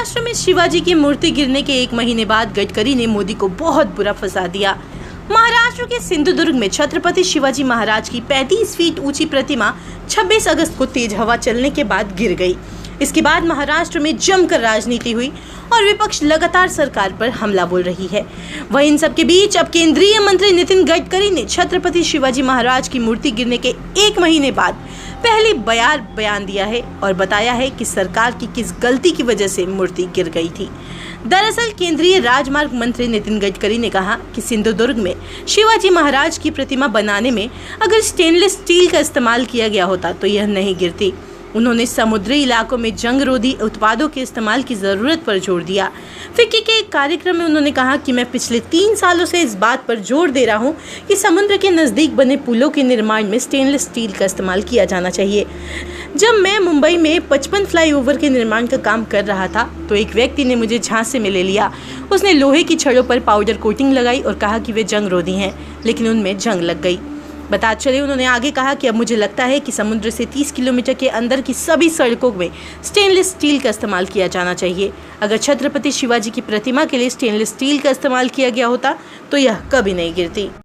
महाराष्ट्र में शिवाजी की मूर्ति गिरने के 1 महीने बाद गडकरी ने मोदी को बहुत बुरा फंसा दिया। महाराष्ट्र के सिंधुदुर्ग में छत्रपति शिवाजी महाराज की 35 फीट ऊंची प्रतिमा 26 अगस्त को तेज हवा चलने के बाद गिर गई। इसके बाद महाराष्ट्र में जमकर राजनीति हुई और विपक्ष लगातार सरकार पर हमला बोल रही है। वहीं इन सब के बीच अब केंद्रीय मंत्री नितिन गडकरी ने छत्रपति शिवाजी महाराज की मूर्ति गिरने के 1 महीने बाद पहली बार बयान दिया है और बताया है कि सरकार की किस गलती की वजह से मूर्ति गिर गई थी। दरअसल केंद्रीय राजमार्ग मंत्री नितिन गडकरी ने कहा कि सिंधुदुर्ग में शिवाजी महाराज की प्रतिमा बनाने में अगर स्टेनलेस स्टील का इस्तेमाल किया गया होता तो यह नहीं गिरती। उन्होंने समुद्री इलाकों में जंग रोधी उत्पादों के इस्तेमाल की जरूरत पर जोर दिया। फिक्की के एक कार्यक्रम में उन्होंने कहा कि मैं पिछले 3 सालों से इस बात पर जोर दे रहा हूं कि समुद्र के नज़दीक बने पुलों के निर्माण में स्टेनलेस स्टील का इस्तेमाल किया जाना चाहिए। जब मैं मुंबई में 55 फ्लाईओवर के निर्माण का काम कर रहा था तो एक व्यक्ति ने मुझे झांसे में ले लिया। उसने लोहे की छड़ों पर पाउडर कोटिंग लगाई और कहा कि वे जंग रोधी हैं, लेकिन उनमें जंग लग गई। बता चले उन्होंने आगे कहा कि अब मुझे लगता है कि समुद्र से 30 किलोमीटर के अंदर की सभी सड़कों में स्टेनलेस स्टील का इस्तेमाल किया जाना चाहिए। अगर छत्रपति शिवाजी की प्रतिमा के लिए स्टेनलेस स्टील का इस्तेमाल किया गया होता तो यह कभी नहीं गिरती।